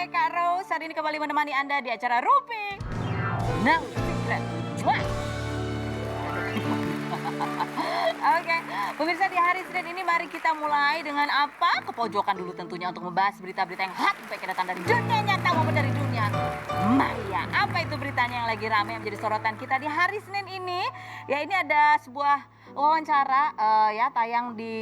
saya Kak Rose. Hari ini kembali menemani Anda di acara Rupi. Now, secret. Wah. Oke, pemirsa di hari Senin ini mari kita mulai dengan apa? Kepojokan dulu tentunya untuk membahas berita-berita yang hot sampai kedatangan dari dunia nyata maupun dari dunia maya. Apa itu beritanya yang lagi ramai yang menjadi sorotan kita di hari Senin ini? Ya ini ada sebuah wawancara ya tayang di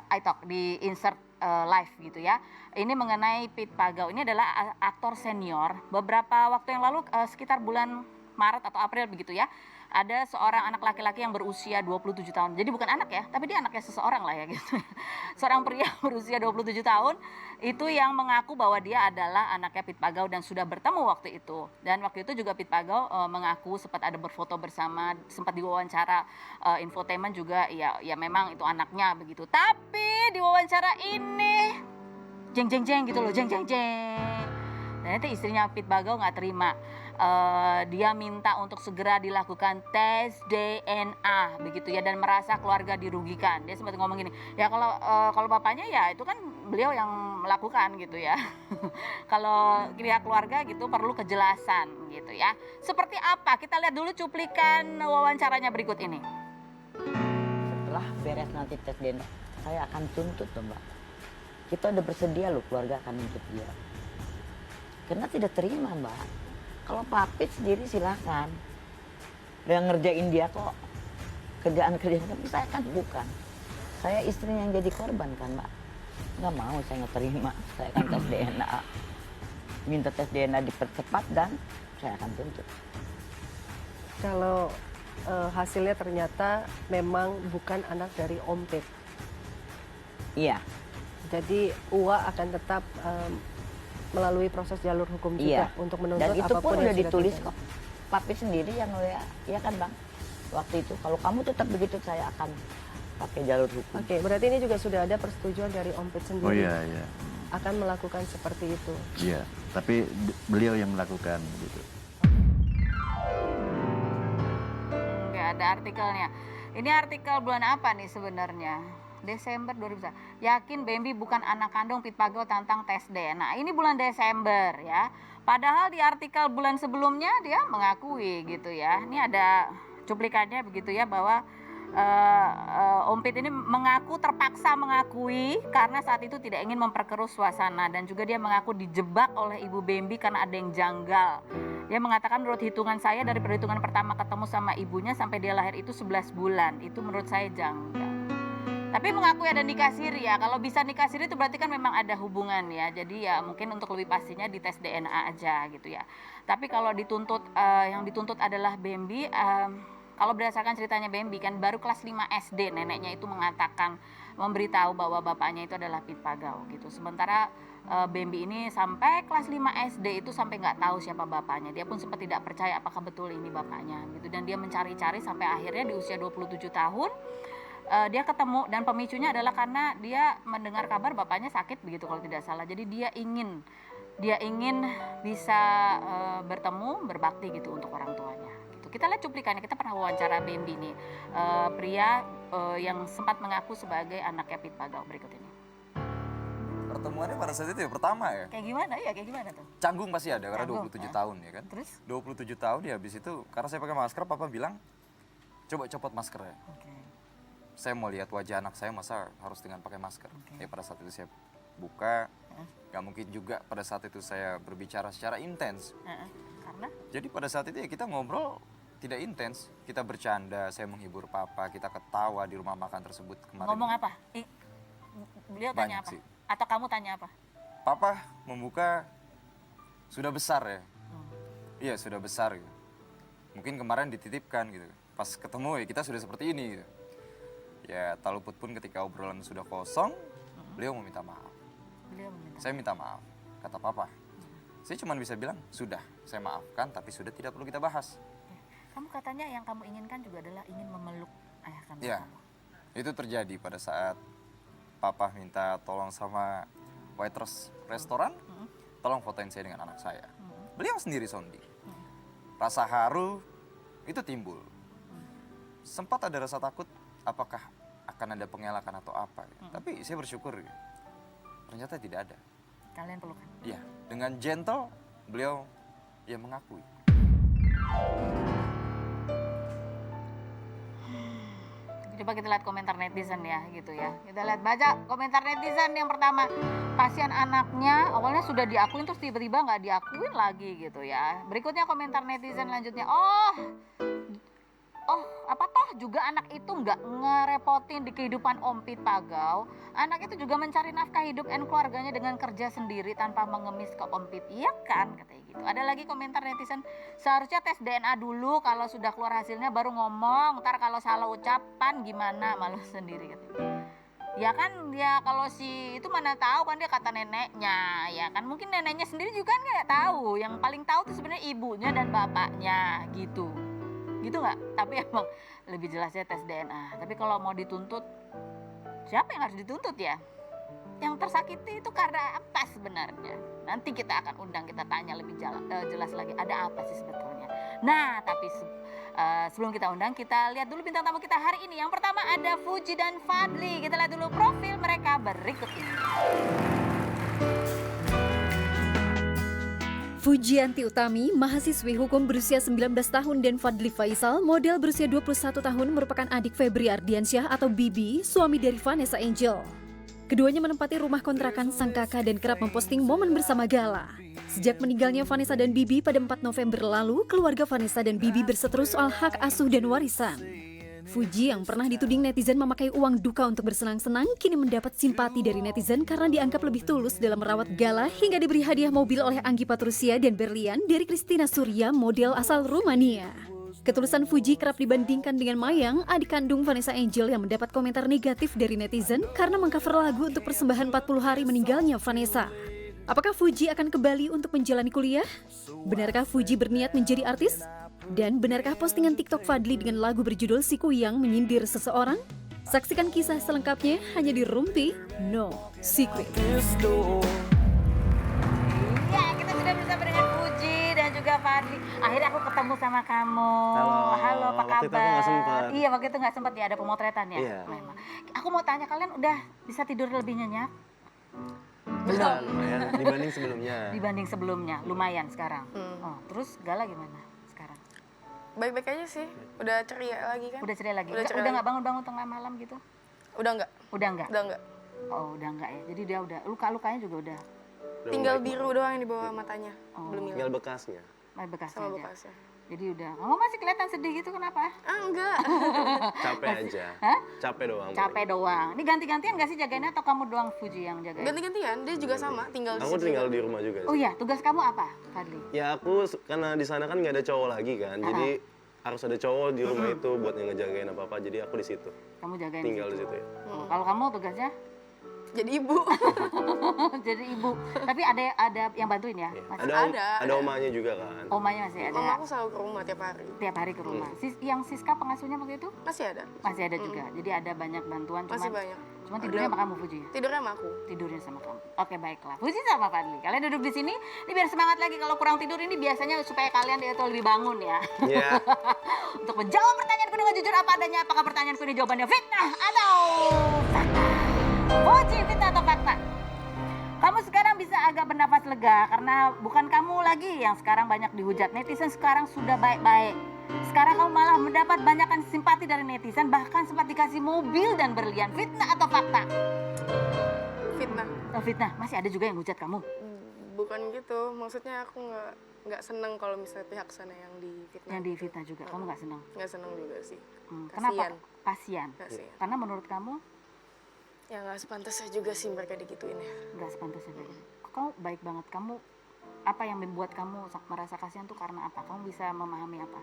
iTalk di Insert Live gitu ya. Ini mengenai Pit Pagau. Ini adalah aktor senior. Beberapa waktu yang lalu sekitar bulan Maret atau April begitu ya. Ada seorang anak laki-laki yang berusia 27 tahun. Jadi bukan anak ya, tapi dia anaknya seseorang lah ya gitu. Seorang pria berusia 27 tahun itu yang mengaku bahwa dia adalah anaknya Pit Pagau dan sudah bertemu waktu itu. Dan waktu itu juga Pit Pagau mengaku sempat ada berfoto bersama, sempat diwawancara infotainment juga ya memang itu anaknya begitu. Tapi di wawancara ini jeng jeng jeng gitu loh, jeng jeng jeng. Dan itu istrinya Pit Pagau nggak terima. Dia minta untuk segera dilakukan tes DNA begitu ya dan merasa keluarga dirugikan. Dia sempat ngomong gini, ya kalau bapaknya ya itu kan beliau yang melakukan gitu ya. Kalau pihak keluarga gitu perlu kejelasan gitu ya. Seperti apa? Kita lihat dulu cuplikan wawancaranya berikut ini. Setelah beres nanti tes DNA, saya akan tuntut loh Mbak. Kita udah bersedia loh, keluarga akan nuntut dia. Karena tidak terima Mbak. Kalau Papit sendiri silakan. Dia ngerjain dia kok. Kerjaan-kerjaan, tapi saya kan bukan. Saya istrinya yang jadi korban kan Mbak. Nggak mau, saya nggak terima. Saya akan tes DNA. Minta tes DNA dipercepat dan saya akan tuntut. Kalau hasilnya ternyata memang bukan anak dari Om Pit. Iya. Jadi Uwa akan tetap melalui proses jalur hukum juga untuk menuntut dan itu apapun pun yang udah ditulis terjadi. kok. Papi sendiri yang ya kan Bang. Waktu itu kalau kamu tetap begitu saya akan pakai jalur hukum. Oke, berarti ini juga sudah ada persetujuan dari Om Pit sendiri. Oh iya, iya. Akan melakukan seperti itu. Iya, tapi beliau yang melakukan gitu. Nggak ada artikelnya. Ini artikel bulan apa nih sebenarnya? Desember 2000. Yakin Bambi bukan anak kandung Pit Pagau tantang tes DNA. Ini bulan Desember ya. Padahal di artikel bulan sebelumnya dia mengakui gitu ya. Ini ada cuplikannya begitu ya bahwa Om Pit ini mengaku terpaksa mengakui karena saat itu tidak ingin memperkeruh suasana dan juga dia mengaku dijebak oleh Ibu Bambi karena ada yang janggal. Dia mengatakan menurut hitungan saya dari perhitungan pertama ketemu sama ibunya sampai dia lahir itu 11 bulan. Itu menurut saya janggal. Tapi mengakui ada nikah siri ya. Kalau bisa nikah siri itu berarti kan memang ada hubungan ya. Jadi ya mungkin untuk lebih pastinya dites DNA aja gitu ya. Tapi kalau dituntut yang dituntut adalah Bambi. Kalau berdasarkan ceritanya Bambi kan baru kelas 5 SD neneknya itu mengatakan memberitahu bahwa bapaknya itu adalah Pit Pagau gitu. Sementara Bambi ini sampai kelas 5 SD itu sampai nggak tahu siapa bapaknya. Dia pun sempat tidak percaya apakah betul ini bapaknya gitu. Dan dia mencari-cari sampai akhirnya di usia 27 tahun dia ketemu dan pemicunya adalah karena dia mendengar kabar bapaknya sakit begitu kalau tidak salah. Jadi dia ingin bisa bertemu berbakti gitu untuk orang tuanya. Gitu. Kita lihat cuplikannya. Kita pernah wawancara Bambi nih, pria yang sempat mengaku sebagai anaknya Pit Pagau berikut ini. Pertemuannya pada saat itu ya pertama ya. Kayak gimana ya? Kayak gimana tuh? Canggung pasti ada karena Canggung, 27 ya. tahun ya kan. Terus? 27 tahun ya habis itu karena saya pakai masker papa bilang coba copot maskernya. Oke. Saya mau lihat wajah anak saya masa harus dengan pakai masker. Ya pada saat itu saya buka, nggak mungkin juga pada saat itu saya berbicara secara intens. Karena? Jadi pada saat itu ya kita ngobrol tidak intens, kita bercanda, saya menghibur papa, kita ketawa di rumah makan tersebut kemarin. Ngomong apa? Beliau tanya Banyak apa? sih. Atau kamu tanya apa? Papa membuka sudah besar ya, iya sudah besar gitu. Mungkin kemarin dititipkan gitu, pas ketemu ya kita sudah seperti ini gitu. Ya tak luput pun ketika obrolan sudah kosong, beliau meminta maaf. Beliau meminta. Saya minta maaf, kata papa. Saya cuma bisa bilang, sudah, saya maafkan tapi sudah tidak perlu kita bahas. Kamu katanya yang kamu inginkan juga adalah ingin memeluk ayah kandung Ya, kamu. itu terjadi pada saat papa minta tolong sama waitress restoran, tolong fotoin saya dengan anak saya. Beliau sendiri sounding. Rasa haru itu timbul. Sempat ada rasa takut, apakah akan ada pengelakan atau apa. Tapi saya bersyukur, ternyata tidak ada. Kalian pelukan. Iya, dengan gentle beliau ya mengakui. Coba kita lihat komentar netizen ya gitu ya. Kita lihat baca komentar netizen yang pertama. Kasihan anaknya, awalnya sudah diakuin terus tiba-tiba nggak diakuin lagi gitu ya. Berikutnya komentar netizen lanjutnya. Oh, apa toh juga anak itu nggak ngerepotin di kehidupan Om Pit Pagau. Anak itu juga mencari nafkah hidup dan keluarganya dengan kerja sendiri tanpa mengemis ke Om Pit. Iya kan, katanya gitu. Ada lagi komentar netizen, seharusnya tes DNA dulu, kalau sudah keluar hasilnya baru ngomong. Ntar kalau salah ucapan gimana, malu sendiri katanya. Ya kan, ya kalau si itu mana tahu kan, dia kata neneknya, ya kan mungkin neneknya sendiri juga kan nggak tahu. Yang paling tahu tuh sebenarnya ibunya dan bapaknya gitu. Gitu nggak? Tapi emang lebih jelasnya tes DNA. Tapi kalau mau dituntut, siapa yang harus dituntut ya? Yang tersakiti itu karena apa sebenarnya? Nanti kita akan undang, kita tanya lebih jelas lagi ada apa sih sebetulnya. Nah, tapi sebelum kita undang, kita lihat dulu bintang tamu kita hari ini. Yang pertama ada Fuji dan Fadli. Kita lihat dulu profil mereka berikut ini. Fujianti Utami, mahasiswi hukum berusia 19 tahun dan Fadli Faisal, model berusia 21 tahun merupakan adik Febri Ardiansyah atau Bibi, suami dari Vanessa Angel. Keduanya menempati rumah kontrakan sang kakak dan kerap memposting momen bersama Gala. Sejak meninggalnya Vanessa dan Bibi pada 4 November lalu, keluarga Vanessa dan Bibi berseteru soal hak asuh dan warisan. Fuji yang pernah dituding netizen memakai uang duka untuk bersenang-senang kini mendapat simpati dari netizen karena dianggap lebih tulus dalam merawat Gala hingga diberi hadiah mobil oleh Anggi Patrusia dan Berlian dari Christina Surya, model asal Rumania. Ketulusan Fuji kerap dibandingkan dengan Mayang, adik kandung Vanessa Angel yang mendapat komentar negatif dari netizen karena mengcover lagu untuk persembahan 40 hari meninggalnya Vanessa. Apakah Fuji akan kembali untuk menjalani kuliah? Benarkah Fuji berniat menjadi artis? Dan benarkah postingan TikTok Fadli dengan lagu berjudul Si Kuyang menyindir seseorang? Saksikan kisah selengkapnya hanya di Rumpi No Secret. Ya, kita sudah bersama dengan Fuji dan juga Fadli. Akhirnya aku ketemu sama kamu. Halo, apa kabar? Waktu itu aku nggak sempat. Iya, waktu itu nggak sempat ya, ada pemotretan ya. Iya. Memang. Aku mau tanya, kalian udah bisa tidur lebih nyenyak Belum, ya, dibanding sebelumnya. dibanding sebelumnya? Lumayan sekarang. Oh, terus Gala gimana sekarang? Baik-baik aja sih, udah ceria lagi kan. Udah ceria lagi? Udah ceria Udah lagi. nggak bangun-bangun tengah malam gitu? Udah enggak, Udah nggak? udah enggak. Oh, udah nggak ya. Jadi dia udah luka-lukanya juga udah Udah Tinggal baik. biru doang yang di bawah matanya, Oh. belum Tinggal hilang. bekasnya. bekasnya Sama aja. bekasnya. Jadi udah. Kamu masih kelihatan sedih gitu, kenapa? Ah enggak, Capek aja. Hah? Capek doang. Capek doang. Ini ganti-gantian nggak sih jagainnya atau kamu doang Fuji yang jagain? ganti-gantian. Dia juga sama, tinggal di Aku situ tinggal juga. di rumah juga sih. Oh iya, tugas kamu apa, Fadli? Ya aku karena di sana kan nggak ada cowok lagi kan. Jadi harus ada cowok di rumah itu buat yang ngejagain apa-apa. Jadi aku di situ. Kamu jagain Tinggal di situ ya. Oh, kalau kamu tugasnya Jadi ibu. jadi ibu. Tapi ada yang bantuin ya? Iya. Masih Ada omanya juga kan. omanya masih ada. Mama aku selalu ke rumah tiap hari. Tiap hari ke rumah. Yang Siska pengasuhnya waktu itu Masih ada, masih ada juga. Jadi ada banyak bantuan. masih banyak. Cuman tidurnya sama kamu Fuji ya? Tidurnya sama aku. Tidurnya sama kamu. Oke, baiklah. Fuji sama Fadli. Kalian duduk di sini, ini biar semangat lagi. Kalau kurang tidur ini biasanya supaya kalian itu lebih bangun ya. Iya. Untuk menjawab pertanyaanku dengan jujur apa adanya. Apakah pertanyaanku ini jawabannya fitnah atau fakta? Fuji, fitnah atau fakta? Kamu sekarang bisa agak bernafas lega karena bukan kamu lagi yang sekarang banyak dihujat. Netizen sekarang sudah baik-baik. Sekarang kamu malah mendapat banyakan simpati dari netizen, bahkan sempat dikasih mobil dan berlian. Fitnah atau fakta? Fitnah. Oh, fitnah. Masih ada juga yang hujat kamu. Bukan gitu, maksudnya aku nggak seneng kalau misalnya pihak sana yang difitnah. Yang difitnah juga. Kamu nggak senang? Nggak seneng juga sih. Kenapa? Kasian. Kasian. Karena menurut kamu Ya nggak sepantasnya juga sih mereka digituin ya. nggak sepantasnya kayak gini. Kamu baik banget. Kamu apa yang membuat kamu merasa kasihan tuh karena apa? Kamu bisa memahami apa?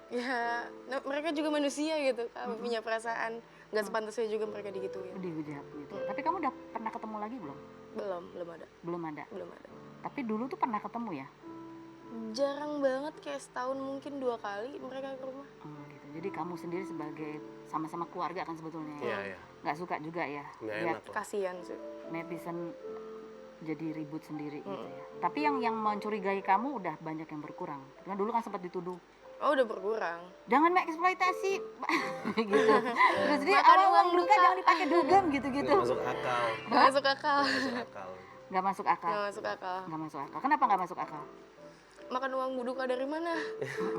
Ya, mereka juga manusia gitu, punya perasaan. Nggak sepantasnya juga mereka digituin. Dihujat gitu. Tapi kamu udah pernah ketemu lagi belum? Belum ada, Belum ada. belum ada. Tapi dulu tuh pernah ketemu ya? Jarang banget, kayak setahun mungkin 2 kali mereka ke rumah. Gitu. Jadi kamu sendiri sebagai sama-sama keluarga kan sebetulnya ya? Iya, iya. Nggak suka juga ya? Nggak Lihat enak lah. Kasian sih. netizen jadi ribut sendiri gitu ya. Tapi yang mencurigai kamu udah banyak yang berkurang. Karena dulu kan sempat dituduh, Oh udah berkurang. jangan mengeksploitasi gitu. Terus dia Makan awal uang luka luka. jangan dipakai dugem gitu-gitu. Nggak masuk akal. Nggak masuk akal. Nggak masuk akal. Nggak masuk akal. Nggak masuk akal. Nggak masuk akal. Kenapa nggak masuk akal? Makan uang buduka dari mana?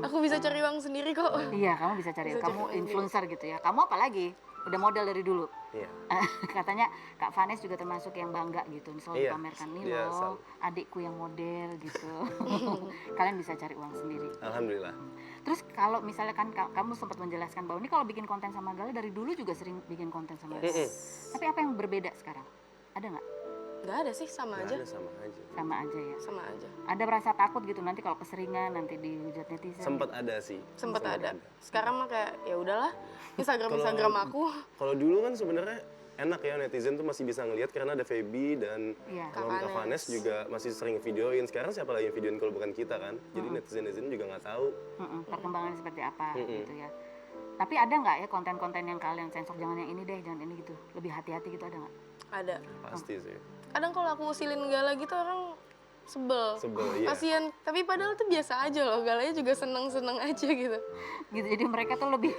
Aku bisa cari uang sendiri kok. Iya, kamu bisa cari. Bisa Kamu cari influencer gitu ya. Kamu apa lagi? Udah model dari dulu. Iya. Katanya Kak Vanes juga termasuk yang bangga gitu. Selalu Iya, pamerkan nih iya, loh, selalu. adikku yang model gitu. Kalian bisa cari uang sendiri. Alhamdulillah. Terus kalau misalnya kan kamu sempat menjelaskan bahwa ini kalau bikin konten sama Gale dari dulu juga sering bikin konten sama Gale. Tapi apa yang berbeda sekarang? Ada nggak? Nggak ada sih, sama aja. Nggak ada, sama aja. Sama aja ya. Sama aja. Ada rasa takut gitu nanti kalau keseringan nanti dihujat netizen. Sempet ada sih. Sempet ada. Sekarang mah kayak ya udahlah. Instagram aku. Kalau dulu kan sebenarnya enak ya, netizen tuh masih bisa ngelihat karena ada Feby dan Iya. Kak Vanes. Vanes juga masih sering videoin. Sekarang siapa lagi yang videoin kalau bukan kita kan? Jadi netizen juga nggak tahu. Perkembangannya seperti apa gitu ya. Tapi ada nggak ya konten-konten yang kalian sensor, jangan yang ini deh, jangan ini gitu. Lebih hati-hati gitu, ada nggak? Ada. Pasti sih. Kadang kalau aku usilin Gala gitu orang sebel. Sebel, iya. Kasian. Tapi padahal tuh biasa aja loh. Galanya juga seneng-seneng aja gitu. Gitu, jadi mereka tuh lebih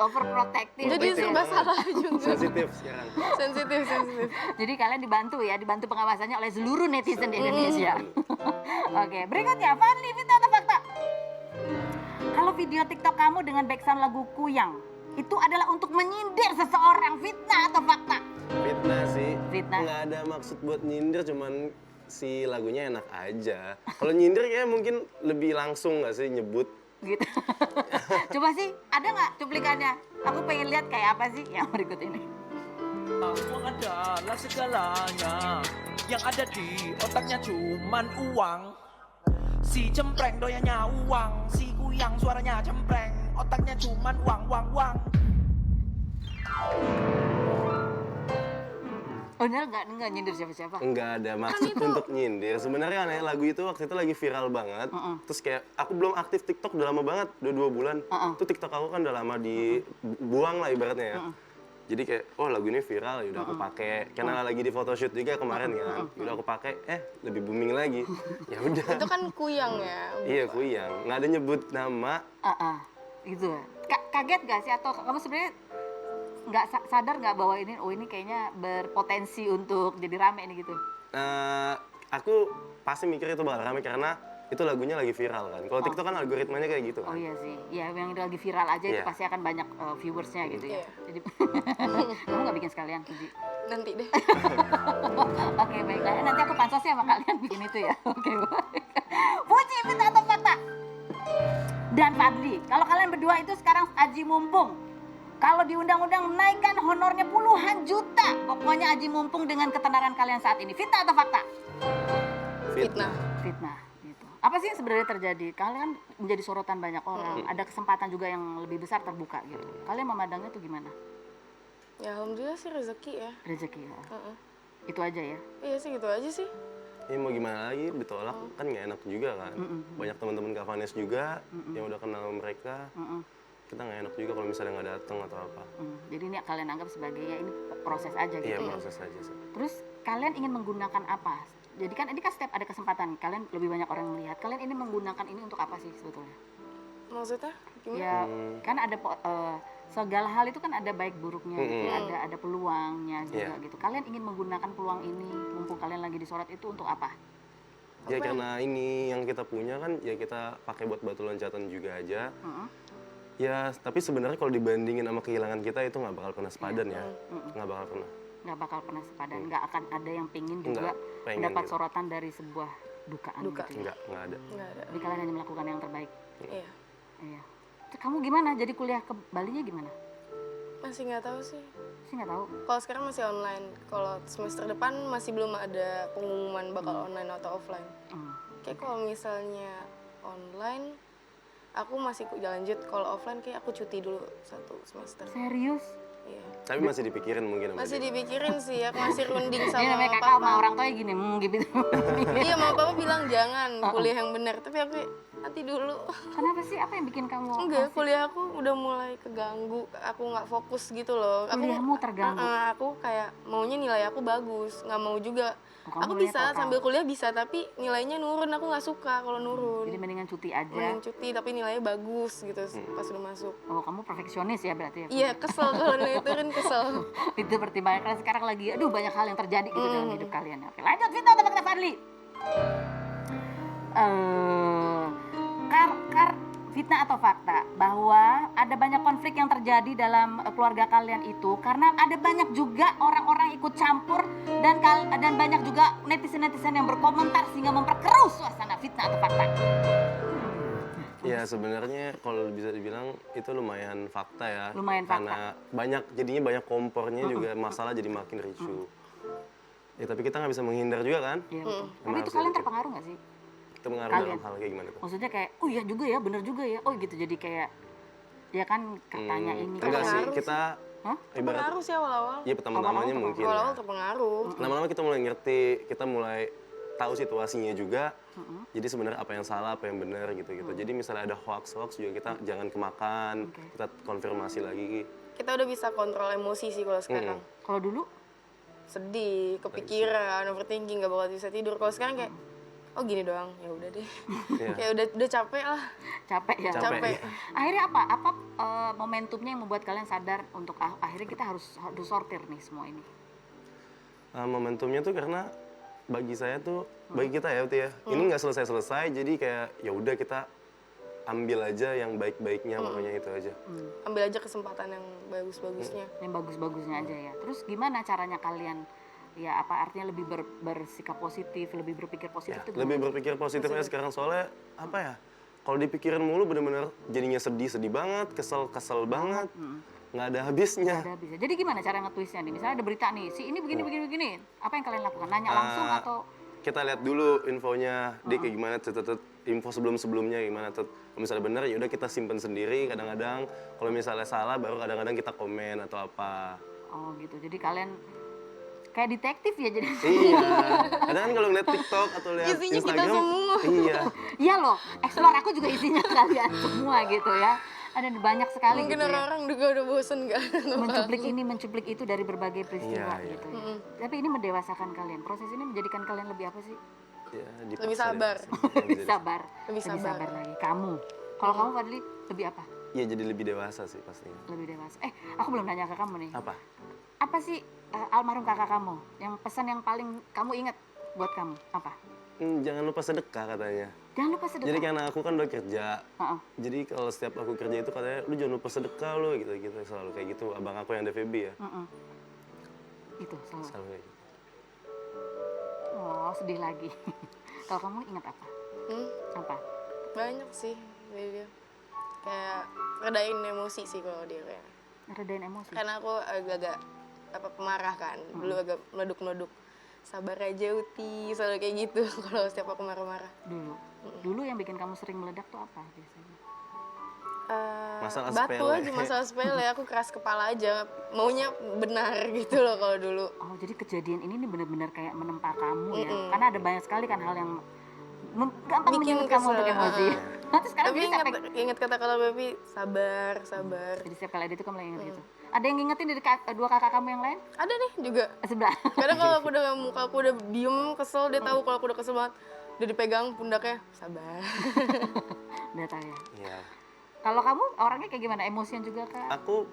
overprotective. Jadi gitu ya. serba salah juga. Sensitif sekarang. Sensitif. Jadi kalian dibantu ya, dibantu pengawasannya oleh seluruh netizen di Indonesia. Oke, berikutnya Fadli, fitnah atau fakta? Kalau video TikTok kamu dengan backsound lagu Kuyang itu adalah untuk menyindir seseorang, fitnah atau fakta? Fitnah sih. Fitnah. Nggak ada maksud buat nyindir, cuman si lagunya enak aja. Kalau nyindir kayak mungkin lebih langsung nggak sih nyebut. Gitu. Coba sih, ada nggak cuplikannya? Aku pengen lihat kayak apa sih yang berikut ini. Uang adalah segalanya, yang ada di otaknya cuman uang. Si cempreng doyannya uang, si Kuyang suaranya cempreng, otaknya cuman uang. Oh, enggak nyindir siapa-siapa. Nggak ada maksud untuk nyindir. Sebenarnya aneh, lagu itu waktu itu lagi viral banget. Terus kayak aku belum aktif TikTok udah lama banget, udah 2 bulan. Itu TikTok aku kan udah lama dibuang lah ibaratnya ya. Jadi kayak, oh lagu ini viral, yaudah aku pakai. Karena lagi di photoshoot juga kemarin kan. Yaudah aku pakai, lebih booming lagi. Ya udah. Itu kan Kuyang ya. Iya Kuyang, nggak ada nyebut nama. Gitu. Kaget gak sih atau kamu sebenarnya nggak sadar nggak bahwa ini kayaknya berpotensi untuk jadi rame nih gitu? Aku pasti mikir itu bakal rame karena itu lagunya lagi viral kan. Kalau TikTok kan algoritmanya kayak gitu Oh kan. iya sih, ya yang lagi viral aja itu Iya. pasti akan banyak viewersnya gitu ya. Iya. Jadi kamu nggak bikin sekalian, Puji? Nanti deh. Oke baiklah, nanti aku pansosnya sama kalian bikin itu ya. Oke baik. Puji, fitnah atau fakta? Dan Fadli, kalau kalian berdua itu sekarang aji mumpung. Kalau di undang-undang menaikkan honornya puluhan juta. Pokoknya aji mumpung dengan ketenaran kalian saat ini. Fitnah atau fakta? Fitnah. Fitnah gitu. Apa sih yang sebenarnya terjadi? Kalian menjadi sorotan banyak orang. Ada kesempatan juga yang lebih besar terbuka gitu. Kalian memandangnya tuh gimana? Ya alhamdulillah sih rezeki ya. Rezeki ya. Itu aja ya. Iya sih gitu aja sih. Ya mau gimana lagi, ditolak kan nggak enak juga kan. Banyak teman-teman Kak Vanes juga yang udah kenal mereka. Kita nggak enak juga kalau misalnya nggak datang atau apa. Jadi ini kalian anggap sebagai ya ini proses aja gitu. Iya ya. proses aja sih. Terus kalian ingin menggunakan apa? Jadi kan ini kan setiap ada kesempatan kalian lebih banyak orang melihat. Kalian ini menggunakan ini untuk apa sih sebetulnya? Maksudnya gimana? Ya kan ada segala hal itu kan ada baik buruknya gitu. Ada peluangnya juga gitu. Kalian ingin menggunakan peluang ini mumpung kalian lagi disorot itu untuk apa? Ya karena ini yang kita punya kan ya kita pakai buat batu loncatan juga aja. Ya tapi sebenarnya kalau dibandingin sama kehilangan kita itu nggak bakal kena sepadan ya. Nggak bakal kena. Nggak bakal pernah sepadan. Nggak akan ada yang pingin juga Nggak, pengen mendapat gitu. sorotan dari sebuah dukaan gitu ya. Nggak ada. Nggak ada. Jadi kalian hanya melakukan yang terbaik. Iya. Iya. Terus kamu gimana? Jadi kuliah ke Balinya gimana? Masih nggak tahu sih. Sih nggak tahu. Kalau sekarang masih online. Kalau semester depan masih belum ada pengumuman bakal online atau offline. Kayak kalau misalnya online, aku masih lanjut. Kalau offline kayak aku cuti dulu 1 semester. Serius? Iya. Tapi masih dipikirin mungkin sama Masih dia. dipikirin sih, aku masih runding Ini sama namanya kakak papa. sama orang tua gini, gitu. Iya, mama papa bilang jangan kuliah yang benar. Tapi aku nanti dulu. Kenapa sih? Apa yang bikin kamu Enggak, masih- kuliah aku udah mulai keganggu, aku nggak fokus gitu loh. Kuliahmu terganggu? Aku kayak maunya nilai aku bagus, nggak mau juga. Oh, kamu Aku maunya bisa total. sambil kuliah bisa, tapi nilainya nurun, aku nggak suka kalau nurun. Jadi mendingan cuti aja. Mending cuti tapi nilainya bagus gitu pas udah masuk. Oh, kamu perfeksionis ya berarti ya? Iya, kesel kalau nilai turun, kesel. Itu pertimbangan karena sekarang lagi aduh banyak hal yang terjadi gitu dalam hidup kalian. Oke, lanjut Vita atau fakta Fadli? Fitnah atau fakta bahwa ada banyak konflik yang terjadi dalam keluarga kalian itu karena ada banyak juga orang-orang ikut campur dan banyak juga netizen-netizen yang berkomentar sehingga memperkeruh suasana. Fitnah atau fakta? Ya sebenarnya kalau bisa dibilang itu lumayan fakta ya. Lumayan fakta. Karena jadinya banyak kompornya juga masalah jadi makin ricuh. Ya tapi kita nggak bisa menghindar juga kan. Iya betul. Emang Tapi itu harus kalian dikit. terpengaruh nggak sih? Itu mengaruh Kalian. dalam hal kayak gimana tuh? Maksudnya kayak, oh iya juga ya, bener juga ya, oh gitu jadi kayak ya kan katanya ini. Enggak sih, Pengaruh kita Hah? ibarat Pengaruh sih awal-awal. ya pertama-tamanya Awal-awal mungkin Awal-awal ya. terpengaruh. Lama-lama kita mulai ngerti, kita mulai tahu situasinya juga. Jadi sebenarnya apa yang salah, apa yang benar gitu-gitu. Jadi misalnya ada hoax juga kita jangan kemakan, kita konfirmasi lagi. Kita udah bisa kontrol emosi sih kalau sekarang. Kalau dulu Sedih, kepikiran, overthinking, gak bakal bisa tidur. Kalau sekarang kayak, oh gini doang, ya udah deh. Iya. Kayak udah capek lah. capek ya. Capek. Akhirnya apa? Momentumnya yang membuat kalian sadar untuk akhirnya kita harus sortir nih semua ini. Momentumnya tuh karena bagi saya tuh, bagi kita ya Uti ya, ini nggak selesai-selesai, jadi kayak ya udah kita ambil aja yang baik-baiknya, pokoknya itu aja. Ambil aja kesempatan yang bagus-bagusnya. Yang bagus-bagusnya aja ya. Terus gimana caranya kalian ya apa artinya lebih bersikap positif, lebih berpikir positif Ya, itu lebih gimana? berpikir positif aja sekarang soalnya apa ya? Kalau dipikirin mulu bener-bener jadinya sedih banget, kesel banget, nggak ada habisnya. Ada bisa. Jadi gimana cara nge-twistnya nih? Misalnya ada berita nih, si ini begini. Apa yang kalian lakukan? Nanya langsung atau Kita lihat dulu infonya, dia kayak gimana, info sebelum-sebelumnya gimana. Kalau misalnya bener ya udah kita simpen sendiri. Kadang-kadang kalau misalnya salah baru kadang-kadang kita komen atau apa. oh gitu. Jadi kalian kayak detektif ya jadi. Iya. Kadang kan kalau ngeliat TikTok atau lihat Isinya kita Instagram, semua. iya. Iya loh, explore aku juga isinya kalian semua gitu ya. Ada banyak sekali Mungkin gitu ya. orang-orang juga udah bosen kan. Mencuplik ini, mencuplik itu dari berbagai peristiwa Iya. gitu ya. Tapi ini mendewasakan kalian. Proses ini menjadikan kalian lebih apa sih? Ya, Lebih dipaksa sabar. deh. Lebih sabar. Lebih sabar. lagi. Kamu. Kalau kamu Fadli lebih apa? Iya jadi lebih dewasa sih pastinya. Lebih dewasa. Aku belum nanya ke kamu nih. Apa? Apa sih almarhum kakak kamu? Yang pesan yang paling kamu ingat buat kamu apa? Jangan lupa sedekah katanya. Jangan lupa sedekah. Jadi karena aku kan udah kerja, Heeh. jadi kalau setiap aku kerja itu katanya, lu jangan lupa sedekah lu gitu-gitu. Selalu kayak gitu, abang aku yang DVB ya. Itu selalu. Selalu kayak gitu. Oh, sedih lagi. Kalau kamu ingat apa? Apa? Banyak sih dari dia. Kayak redain emosi sih kalau dia kayak. Ngeredain emosi. Karena aku agak-agak pemarah kan. Dulu agak meleduk-meleduk. Sabar aja Uti, selalu kayak gitu kalau setiap aku marah-marah. Dulu yang bikin kamu sering meledak tuh apa biasanya? Masalah Batu sepele. aja, masalah sepele. Aku keras kepala aja. Maunya benar gitu loh kalau dulu. Oh, jadi kejadian ini nih benar-benar kayak menempa kamu ya. Karena ada banyak sekali kan hal yang gampang Bikin menyulut kamu untuk kesel, emosi. Nanti sekarang Tapi jadi sampai ingat kata kalau Baby, sabar. jadi setiap kali ada itu kamu lagi ingat gitu. Ada yang ngingetin dari dua kakak kamu yang lain? Ada nih juga. Sebelah. Kadang kalau muka aku udah diem, kesel, dia tahu kalau aku udah kesel banget. Udah dipegang pundaknya, sabar. Udah tahu ya. Iya. Kalau kamu orangnya kayak gimana? Emosian juga kak? Aku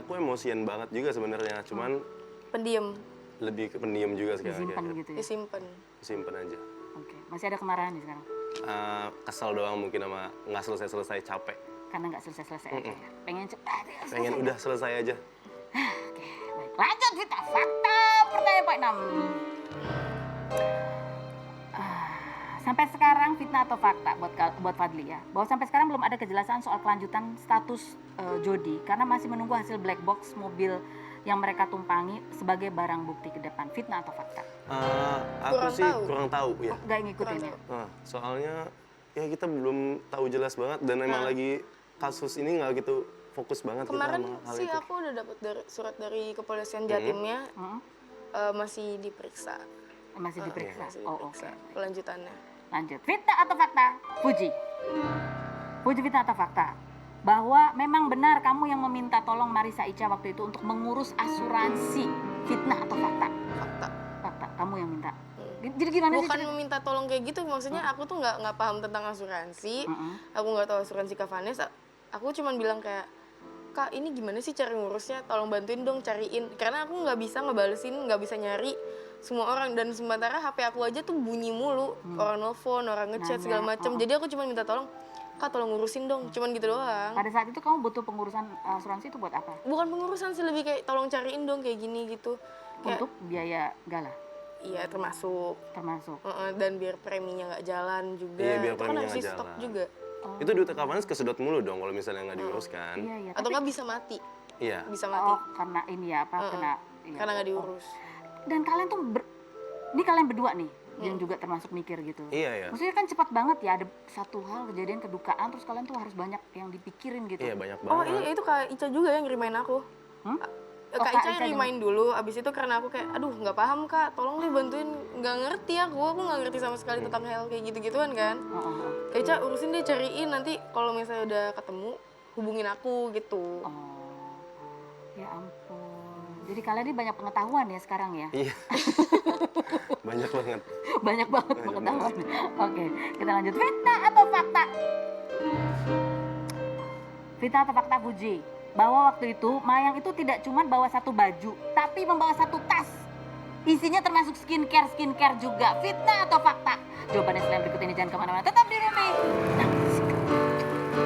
emosian banget juga sebenarnya, cuman Pendiam, lebih ke pendiam juga sekarang. Disimpan gitu ya? disimpan. Simpen aja. Oke. Masih ada kemarahan nih sekarang? Kesel doang mungkin sama nggak selesai-selesai, capek. Karena nggak selesai-selesai aja ya? Pengen cepat ya? Pengen udah selesai aja. Oke, baik. Lanjut kita. Fakta pertanyaan poin 6. Sampai sekarang fitnah atau fakta buat Fadli ya, bahwa sampai sekarang belum ada kejelasan soal kelanjutan status Jody karena masih menunggu hasil black box mobil yang mereka tumpangi sebagai barang bukti ke depan. Fitnah atau fakta? Aku sih kurang tahu ya. Gak ngikutin ya? Soalnya ya kita belum tahu jelas banget dan emang lagi kasus ini nggak gitu fokus banget Kemarin kita sama hal sih itu. aku udah dapat surat dari kepolisian Jatimnya, masih diperiksa. Masih diperiksa? Masih Oh, diperiksa oke. kelanjutannya. Lanjut. Fitnah atau fakta? Puji. Puji, fitnah atau fakta? Bahwa memang benar kamu yang meminta tolong Marissa Ica waktu itu untuk mengurus asuransi. Fitnah atau fakta? Fakta. Fakta. Kamu yang minta. Jadi gimana sih? Bukan meminta tolong kayak gitu, maksudnya aku tuh nggak paham tentang asuransi. Aku nggak tahu asuransi Kak Vanes. Aku cuman bilang kayak, Kak ini gimana sih cara ngurusnya? Tolong bantuin dong cariin. Karena aku nggak bisa ngebalesin, nggak bisa nyari semua orang. Dan sementara HP aku aja tuh bunyi mulu. Orang nelfon, orang ngechat segala macam. Jadi aku cuma minta tolong, Kak tolong ngurusin dong. Cuman gitu doang. Pada saat itu kamu butuh pengurusan asuransi itu buat apa? Bukan pengurusan sih, lebih kayak tolong cariin dong kayak gini gitu. Kayak, Untuk biaya galah? iya termasuk. Termasuk. Dan biar preminya nggak jalan juga. Iya, biar itu kan preminya harus nggak di stok jalan. juga. Itu duitnya Kak Vanes kesedot mulu dong kalau misalnya nggak diurus kan. Iya, iya. Atau nggak bisa mati. Iya. Bisa mati. Oh, karena ini ya, apa, kena... iya. Karena nggak diurus. Dan kalian tuh, ini kalian berdua nih, yang juga termasuk mikir gitu. Iya, iya. Maksudnya kan cepat banget ya, ada satu hal kejadian kedukaan, terus kalian tuh harus banyak yang dipikirin gitu. Iya, banyak Oh banget. iya, itu Kak Ica juga yang ngirimain aku. Oh, Kak Kak Ica Ica yang remind dulu, abis itu karena aku kayak, aduh nggak paham Kak, tolong deh bantuin, nggak ngerti aku nggak ngerti sama sekali tentang hal kayak gitu-gituan kan. Kak Ica urusin deh, cariin, nanti kalau misalnya udah ketemu, hubungin aku gitu. Oh, ya ampun. Jadi kalian ini banyak pengetahuan ya sekarang ya? Iya. Banyak banget. Banyak banget pengetahuan. Oke, kita lanjut. Fitnah atau fakta? Fitnah atau fakta, Puji? Bahwa waktu itu Mayang itu tidak cuma bawa satu baju, tapi membawa satu tas. Isinya termasuk skincare juga. Fitnah atau fakta? Jawabannya selain berikut ini, jangan kemana-mana. Tetap di Rumi. Nah,